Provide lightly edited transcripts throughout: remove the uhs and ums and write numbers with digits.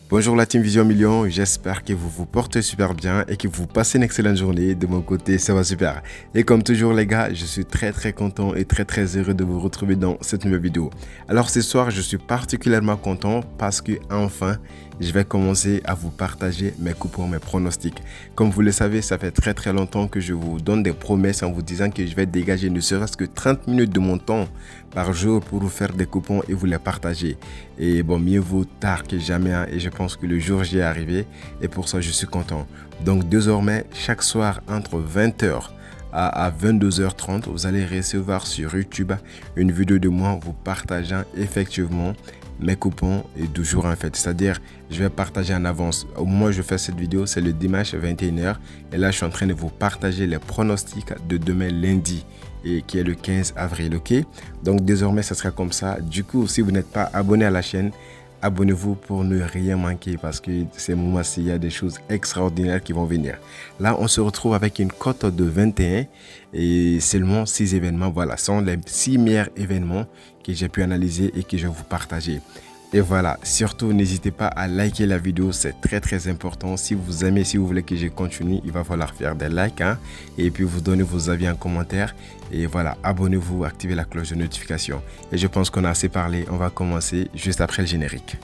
Bonjour la team Vision Million, j'espère que vous vous portez super bien et que vous passez une excellente journée. De mon côté, ça va super. Et comme toujours les gars, je suis très content et très heureux de vous retrouver dans cette nouvelle vidéo. Alors ce soir, je suis particulièrement content parce que enfin, je vais commencer à vous partager mes coupons, mes pronostics. Comme vous le savez, ça fait très longtemps que je vous donne des promesses en vous disant que je vais dégager ne serait-ce que 30 minutes de mon temps par jour pour vous faire des coupons et vous les partager. Et bon, mieux vaut tard que jamais, hein, et je pense que le jour J est arrivé et pour ça je suis content. Donc désormais, chaque soir entre 20h à 22h30, vous allez recevoir sur YouTube une vidéo de moi vous partageant effectivement mes coupons et du jour en fait. C'est-à-dire, je vais partager en avance. Au moment où je fais cette vidéo, c'est le dimanche 21h. Et là, je suis en train de vous partager les pronostics de demain lundi, et qui est le 15 avril, ok? Donc désormais, ça sera comme ça. Du coup, si vous n'êtes pas abonné à la chaîne, abonnez-vous pour ne rien manquer parce que ces moments-ci, il y a des choses extraordinaires qui vont venir. Là, on se retrouve avec une cote de 21 et seulement 6 événements. Voilà, ce sont les 6 meilleurs événements que j'ai pu analyser et que je vais vous partager. Et voilà, surtout n'hésitez pas à liker la vidéo, c'est très important. Si vous aimez, si vous voulez que je continue, il va falloir faire des likes, hein, et puis vous donner vos avis en commentaire. Et voilà, abonnez-vous, activez la cloche de notification. Et je pense qu'on a assez parlé, on va commencer juste après le générique.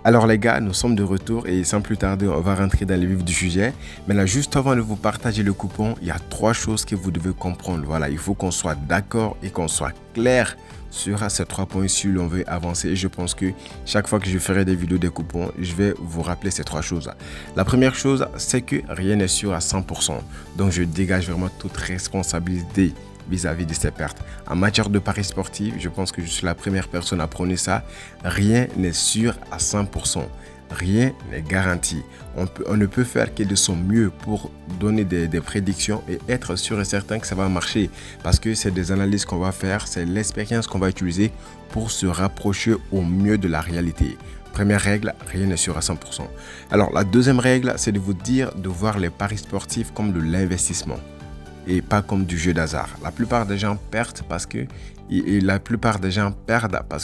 Alors les gars, nous sommes de retour et sans plus tarder, on va rentrer dans le vif du sujet. Mais là, juste avant de vous partager le coupon, il y a 3 choses que vous devez comprendre. Voilà, il faut qu'on soit d'accord et qu'on soit clair sur ces 3 points si l'on veut avancer. Et je pense que chaque fois que je ferai des vidéos des coupons, je vais vous rappeler ces 3 choses. La première chose, c'est que rien n'est sûr à 100%. Donc je dégage vraiment toute responsabilité vis-à-vis de ces pertes. En matière de paris sportifs, je pense que je suis la première personne à prôner ça. Rien n'est sûr à 100%. Rien n'est garanti. On ne peut faire que de son mieux pour donner des prédictions et être sûr et certain que ça va marcher. Parce que c'est des analyses qu'on va faire, c'est l'expérience qu'on va utiliser pour se rapprocher au mieux de la réalité. Première règle, rien n'est sûr à 100%. Alors la deuxième règle, c'est de vous dire de voir les paris sportifs comme de l'investissement et pas comme du jeu d'hasard. La plupart des gens perdent parce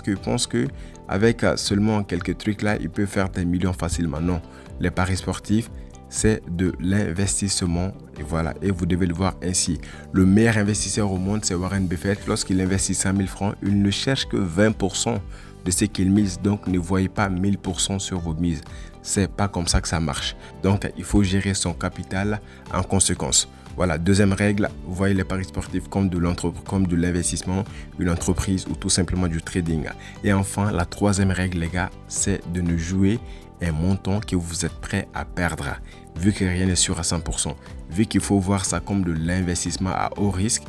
qu'ils pensent que avec seulement quelques trucs là, ils peuvent faire des millions facilement. Non, les paris sportifs, c'est de l'investissement et voilà, et vous devez le voir ainsi. Le meilleur investisseur au monde, c'est Warren Buffett. Lorsqu'il investit 100 000 francs, il ne cherche que 20% de ce qu'il mise, donc ne voyez pas 1000% sur vos mises. C'est pas comme ça que ça marche. Donc il faut gérer son capital en conséquence. Voilà, deuxième règle, vous voyez les paris sportifs comme de l'investissement, une entreprise ou tout simplement du trading. Et enfin, la troisième règle les gars, c'est de ne jouer un montant que vous êtes prêt à perdre. Vu que rien n'est sûr à 100%, vu qu'il faut voir ça comme de l'investissement à haut risque,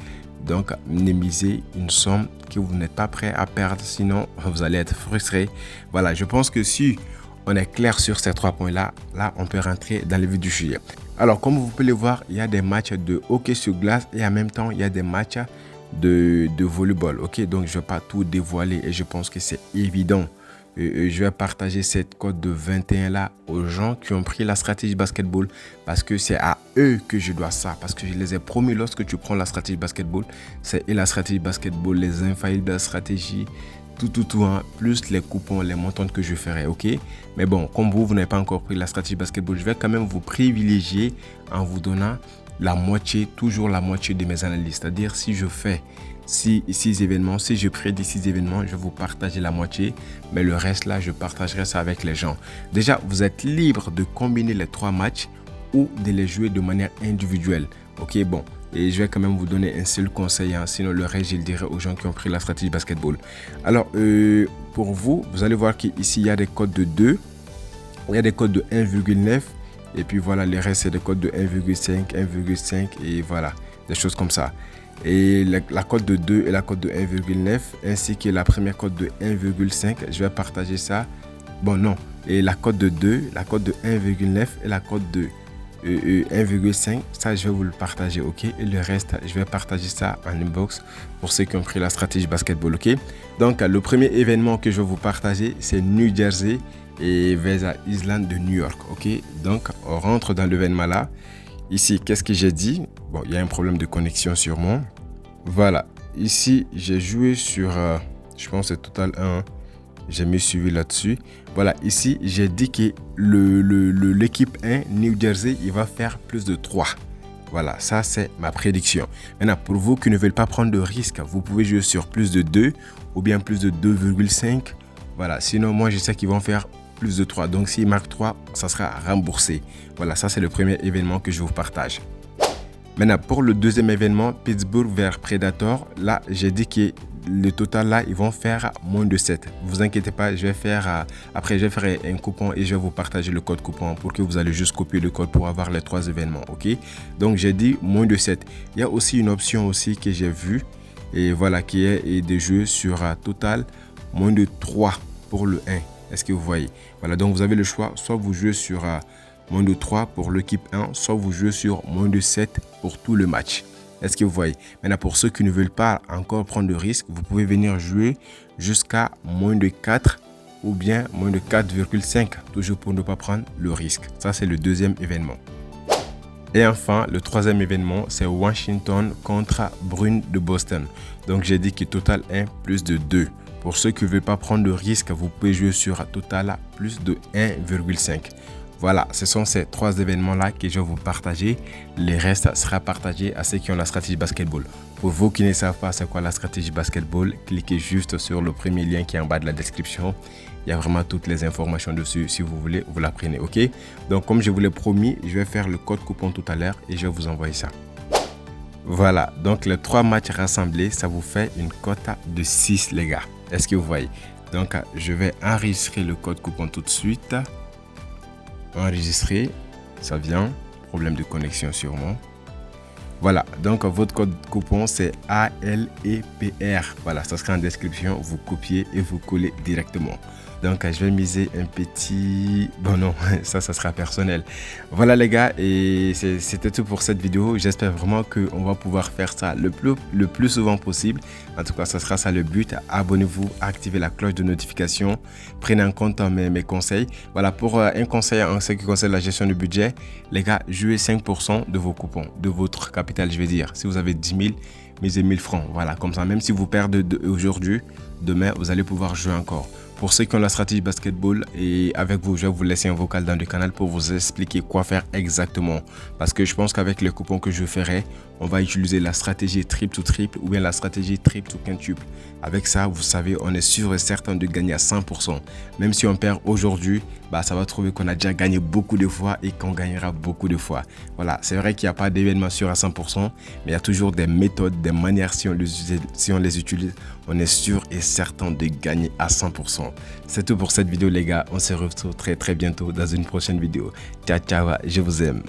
donc ne misez une somme que vous n'êtes pas prêt à perdre, sinon vous allez être frustré. Voilà, je pense que si on est clair sur ces 3 points-là, là on peut rentrer dans le vif du sujet. Alors comme vous pouvez le voir, il y a des matchs de hockey sur glace et en même temps il y a des matchs de volleyball. Ok, donc je ne vais pas tout dévoiler et je pense que c'est évident. Je vais partager cette cote de 21 là aux gens qui ont pris la stratégie basketball parce que c'est à eux que je dois ça. Parce que je les ai promis, lorsque tu prends la stratégie basketball, c'est la stratégie basketball, les infaillibles de la stratégie, tout, hein, plus les coupons, les montants que je ferai, ok? Mais bon, comme vous n'avez pas encore pris la stratégie basketball, je vais quand même vous privilégier en vous donnant la moitié, toujours la moitié de mes analyses. C'est-à-dire, si je fais 6 événements, si je prédis 6 événements, je vais vous partager la moitié, mais le reste là, je partagerai ça avec les gens. Déjà, vous êtes libre de combiner les 3 matchs ou de les jouer de manière individuelle. Ok, bon. Et je vais quand même vous donner un seul conseil, hein, sinon le reste, je le dirai aux gens qui ont pris la stratégie basketball. Alors, pour vous, vous allez voir qu'ici, il y a des codes de 2, il y a des codes de 1,9, et puis voilà, les restes, c'est des codes de 1,5, 1,5, et voilà, des choses comme ça. Et la cote de 2 et la cote de 1,9, ainsi que la première cote de 1,5, je vais partager ça. Bon, non, et la cote de 2, la cote de 1,9 et la cote de 1,5, ça je vais vous le partager, ok? Et le reste, je vais partager ça en inbox pour ceux qui ont pris la stratégie basketball, ok? Donc, le premier événement que je vais vous partager, c'est New Jersey et Vesa Island de New York, ok? Donc, on rentre dans l'événement là. Ici, qu'est-ce que j'ai dit? Bon, il y a un problème de connexion sûrement. Voilà, ici, j'ai joué sur, je pense c'est Total 1. J'ai mis suivi là-dessus. Voilà, ici, j'ai dit que l'équipe 1, New Jersey, il va faire plus de 3. Voilà, ça c'est ma prédiction. Maintenant, pour vous qui ne veulent pas prendre de risque, vous pouvez jouer sur plus de 2 ou bien plus de 2,5. Voilà, sinon moi je sais qu'ils vont faire plus de 3. Donc s'ils marquent 3, ça sera remboursé. Voilà, ça c'est le premier événement que je vous partage. Maintenant, pour le deuxième événement, Pittsburgh vers Predator, là j'ai dit que le total là, ils vont faire moins de 7. Vous inquiétez pas, je vais faire après je vais faire un coupon et je vais vous partager le code coupon pour que vous allez juste copier le code pour avoir les 3 événements, ok? Donc j'ai dit moins de 7. Il y a aussi une option aussi que j'ai vue et voilà qui est des jeux sur total moins de 3 pour le 1. Est-ce que vous voyez? Voilà, donc vous avez le choix, soit vous jouez sur moins de 3 pour l'équipe 1, soit vous jouez sur moins de 7 pour tout le match. Est-ce que vous voyez? Maintenant, pour ceux qui ne veulent pas encore prendre de risque, vous pouvez venir jouer jusqu'à moins de 4 ou bien moins de 4,5, toujours pour ne pas prendre le risque. Ça, c'est le deuxième événement. Et enfin, le troisième événement, c'est Washington contre Bruins de Boston. Donc, j'ai dit que total 1 plus de 2. Pour ceux qui ne veulent pas prendre de risque, vous pouvez jouer sur total plus de 1,5. Voilà, ce sont ces 3 événements-là que je vais vous partager. Les restes sera partagé à ceux qui ont la stratégie basketball. Pour vous qui ne savent pas c'est quoi la stratégie basketball, cliquez juste sur le premier lien qui est en bas de la description. Il y a vraiment toutes les informations dessus. Si vous voulez, vous la prenez, ok? Donc, comme je vous l'ai promis, je vais faire le code coupon tout à l'heure et je vais vous envoyer ça. Voilà, donc les 3 matchs rassemblés, ça vous fait une cote de 6, les gars. Est-ce que vous voyez? Donc, je vais enregistrer le code coupon tout de suite. Enregistrer, ça vient, problème de connexion sûrement. Voilà, donc votre code coupon c'est ALEPR. Voilà, ça sera en description, vous copiez et vous collez directement. Donc je vais miser un petit... Bon non, ça sera personnel. Voilà les gars, et c'était tout pour cette vidéo. J'espère vraiment qu'on va pouvoir faire ça le plus souvent possible. En tout cas, ça sera ça le but. Abonnez-vous, activez la cloche de notification. Prenez en compte mes conseils. Voilà, pour un conseil en ce qui concerne la gestion du budget, les gars, jouez 5% de vos coupons, de votre capital, je vais dire. Si vous avez 10 000, misez 1000 francs. Voilà, comme ça, même si vous perdez aujourd'hui, demain, vous allez pouvoir jouer encore. Pour ceux qui ont la stratégie basketball, et avec vous, je vais vous laisser un vocal dans le canal pour vous expliquer quoi faire exactement. Parce que je pense qu'avec les coupons que je ferai, on va utiliser la stratégie triple to triple ou bien la stratégie triple to quintuple. Avec ça, vous savez, on est sûr et certain de gagner à 100%. Même si on perd aujourd'hui, ça va trouver qu'on a déjà gagné beaucoup de fois et qu'on gagnera beaucoup de fois. Voilà, c'est vrai qu'il n'y a pas d'événement sûr à 100%, mais il y a toujours des méthodes, des manières, si on les utilise, on est sûr et certain de gagner à 100%. C'est tout pour cette vidéo les gars, on se retrouve très bientôt dans une prochaine vidéo. Ciao ciao, je vous aime.